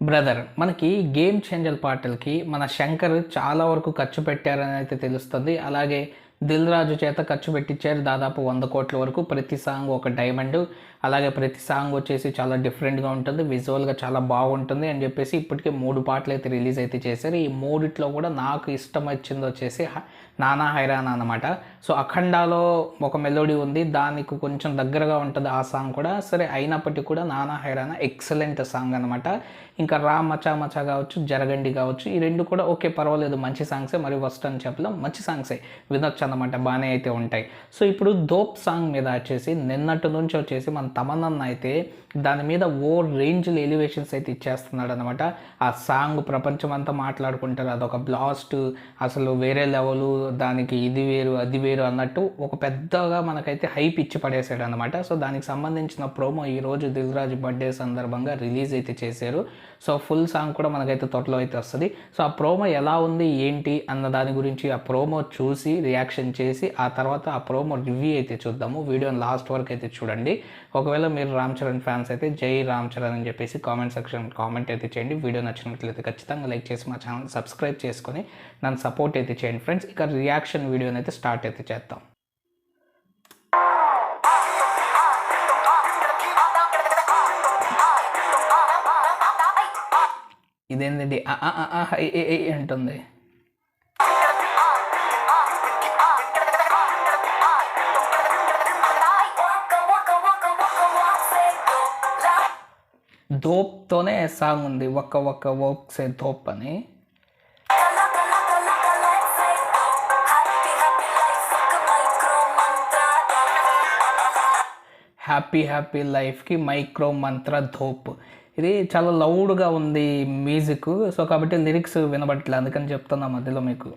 Brother మనకి game changer పాటలకి మన శంకర్ చాలా వరకు ఖర్చు పెట్టారని అయితే తెలుస్తుంది. అలాగే దిల్ రాజు చేత ఖర్చు పెట్టించారు దాదాపు 100 కోట్ల వరకు. ప్రతి సాంగ్ ఒక డైమండ్. అలాగే ప్రతి సాంగ్ వచ్చేసి చాలా డిఫరెంట్గా ఉంటుంది, విజువల్గా చాలా బాగుంటుంది అని చెప్పేసి ఇప్పటికే 3 పాటలు అయితే రిలీజ్ అయితే చేశారు. ఈ మూడిట్లో కూడా నాకు ఇష్టం వచ్చింది వచ్చేసి నానా హైరానా అనమాట. సో అఖండాలో ఒక మెలోడీ ఉంది, దానికి కొంచెం దగ్గరగా ఉంటుంది ఆ సాంగ్ కూడా. సరే అయినప్పటికీ కూడా నానా హైరానా ఎక్సలెంట్ సాంగ్ అనమాట. ఇంకా రా మచా మచా కావచ్చు, జరగండి కావచ్చు, ఈ రెండు కూడా ఓకే పర్వాలేదు, మంచి సాంగ్సే. మరి వస్ట్ అని చెప్పలేం, మంచి సాంగ్సే, వినొచ్చు అనమాట, బాగానే అయితే ఉంటాయి. సో ఇప్పుడు దోప్ సాంగ్ మీద వచ్చేసి నిన్నటి నుంచి వచ్చేసి మన తమన్నా అయితే దాని మీద ఓ రేంజ్లో ఎలివేషన్స్ అయితే ఇచ్చేస్తున్నాడు అనమాట. ఆ సాంగ్ ప్రపంచం అంతా మాట్లాడుకుంటారు, అదొక బ్లాస్ట్, అసలు వేరే లెవెలు, దానికి ఇది వేరు అది వేరు అన్నట్టు ఒక పెద్దగా మనకైతే హైప్ ఇచ్చి పడేసాడు అనమాట. సో దానికి సంబంధించిన ప్రోమో ఈరోజు దిల్ రాజు బర్త్డే సందర్భంగా రిలీజ్ అయితే చేశారు. సో ఫుల్ సాంగ్ కూడా మనకైతే త్వరలో అయితే వస్తుంది. సో ఆ ప్రోమో ఎలా ఉంది ఏంటి అన్న దాని గురించి ఆ ప్రోమో చూసి రియాక్షన్ చేసి ఆ తర్వాత ఆ ప్రోమో రివ్యూ అయితే చూద్దాము. వీడియోని లాస్ట్ వరకు అయితే చూడండి. ఒకవేళ మీరు రామ్ చరణ్ ఫ్యాన్స్ అయితే జై రామ్ చరణ్ అని చెప్పేసి కామెంట్ సెక్షన్ కామెంట్ అయితే చేయండి. వీడియో నచ్చినట్లయితే ఖచ్చితంగా లైక్ చేసి మా ఛానల్ సబ్స్క్రైబ్ చేసుకొని నన్ను సపోర్ట్ అయితే చేయండి ఫ్రెండ్స్. ఇక రియాక్షన్ వీడియోని అయితే స్టార్ట్ అయితే చేద్దాం. ఇదేంటండి అంటుంది. దోప్తోనే సాంగ్ ఉంది, ఒక్క ఒక్క ఓక్సే దోప్ అని. హ్యాపీ హ్యాపీ లైఫ్కి మైక్రో మంత్ర ధోప్. ఇది చాలా లౌడ్గా ఉంది మ్యూజిక్. సో కాబట్టి లిరిక్స్ వినబడట్లేదు, అందుకని చెప్తున్నా మధ్యలో మీకు.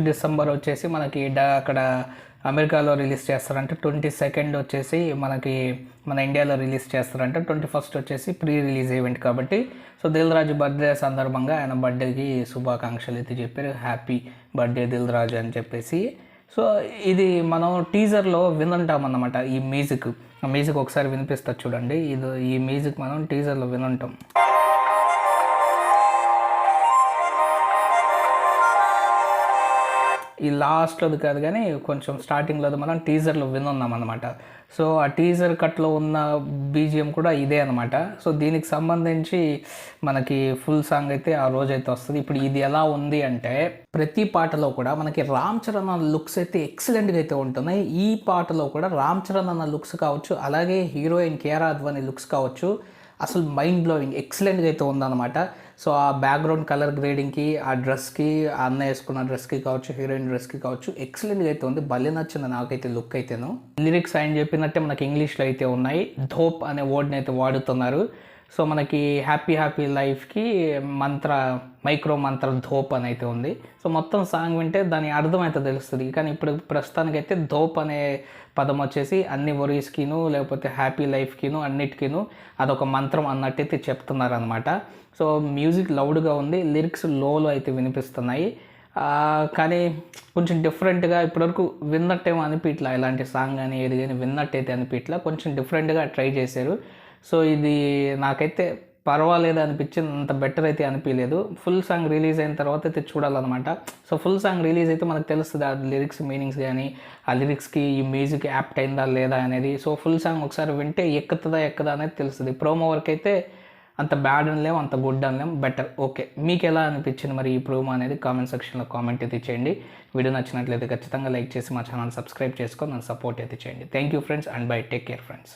December 21 వచ్చేసి మనకి అక్కడ అమెరికాలో రిలీజ్ చేస్తారంటే, 22 వచ్చేసి మనకి మన ఇండియాలో రిలీజ్ చేస్తారంటే, 21 వచ్చేసి ప్రీ రిలీజ్ ఈవెంట్ కాబట్టి. సో దిల్ రాజు బర్త్డే సందర్భంగా ఆయన బర్త్డేకి శుభాకాంక్షలు అయితే చెప్పారు, హ్యాపీ బర్త్డే దిల్ రాజు అని చెప్పేసి. సో ఇది మనం టీజర్లో వినుంటాం అన్నమాట. ఈ మ్యూజిక్ ఒకసారి వినిపిస్తా చూడండి. ఈ మ్యూజిక్ మనం టీజర్లో వినుంటాం. ఈ లాస్ట్లోది కాదు కానీ కొంచెం స్టార్టింగ్లో మనం టీజర్లో వినున్నాం అనమాట. సో ఆ టీజర్ కట్లో ఉన్న బీజిఎం కూడా ఇదే అనమాట. సో దీనికి సంబంధించి మనకి ఫుల్ సాంగ్ అయితే ఆ రోజైతే వస్తుంది. ఇప్పుడు ఇది ఎలా ఉంది అంటే, ప్రతి పాటలో కూడా మనకి రామ్ చరణ్ అన్న లుక్స్ అయితే ఎక్సలెంట్గా అయితే ఉంటున్నాయి. ఈ పాటలో కూడా రామ్ చరణ్ అన్న లుక్స్ కావచ్చు, అలాగే హీరోయిన్ కియారా అద్వానీ లుక్స్ కావచ్చు, అసలు మైండ్ బ్లోయింగ్ ఎక్సలెంట్గా అయితే ఉందన్నమాట. సో ఆ బ్యాక్గ్రౌండ్ కలర్ గ్రేడింగ్కి, ఆ డ్రెస్కి, ఆ అన్న వేసుకున్న డ్రెస్కి కావచ్చు, హీరోయిన్ డ్రెస్కి కావచ్చు, ఎక్సలెంట్గా అయితే ఉంది. భలే నచ్చింది నాకైతే లుక్ అయితేను. లిరిక్స్ ఆయన చెప్పినట్టే మనకి ఇంగ్లీష్లో అయితే ఉన్నాయి. ధోప్ అనే వర్డ్ని అయితే వాడుతున్నారు. సో మనకి హ్యాపీ హ్యాపీ లైఫ్కి మైక్రో మంత్ర ధోప్ అని అయితే ఉంది. సో మొత్తం సాంగ్ వింటే దాని అర్థం అయితే తెలుస్తుంది. కానీ ఇప్పుడు ప్రస్తుతానికైతే ధోప్ అనే పదం వచ్చేసి అన్ని వరీస్కిను లేకపోతే హ్యాపీ లైఫ్కిను అన్నిటికీను అదొక మంత్రం అన్నట్టయితే చెప్తున్నారు అనమాట. సో మ్యూజిక్ లౌడ్గా ఉంది, లిరిక్స్ లోలో అయితే వినిపిస్తున్నాయి. కానీ కొంచెం డిఫరెంట్గా ఇప్పటివరకు విన్నట్టేమో అనిపించట్లా, ఇలాంటి సాంగ్ కానీ ఏది కానీ విన్నట్టయితే అనిపించట్లా, కొంచెం డిఫరెంట్గా ట్రై చేశారు. సో ఇది నాకైతే పర్వాలేదు అనిపించింది, అంత బెటర్ అయితే అనిపించలేదు. ఫుల్ సాంగ్ రిలీజ్ అయిన తర్వాత అయితే చూడాలన్నమాట. సో ఫుల్ సాంగ్ రిలీజ్ అయితే మనకు తెలుస్తుంది ఆ లిరిక్స్ మీనింగ్స్ కానీ, ఆ లిరిక్స్కి ఈ మ్యూజిక్ యాప్ట్ అయిందా లేదా అనేది. సో ఫుల్ సాంగ్ ఒకసారి వింటే ఎక్కుతుందా ఎక్కదా అనేది తెలుస్తుంది. ప్రోమో వరకు అయితే అంత బ్యాడ్ అనలేము, అంత గుడ్ అనలేము, బెటర్, ఓకే. మీకు ఎలా అనిపించింది మరి ఈ ప్రోమో అనేది కామెంట్ సెక్షన్లో కామెంట్ అయితే చేయండి. వీడియో నచ్చినట్లయితే ఖచ్చితంగా లైక్ చేసి మా ఛానల్ సబ్స్క్రైబ్ చేసుకొని నన్ను సపోర్ట్ అయితే చేయండి. Thank you friends and by, take care friends.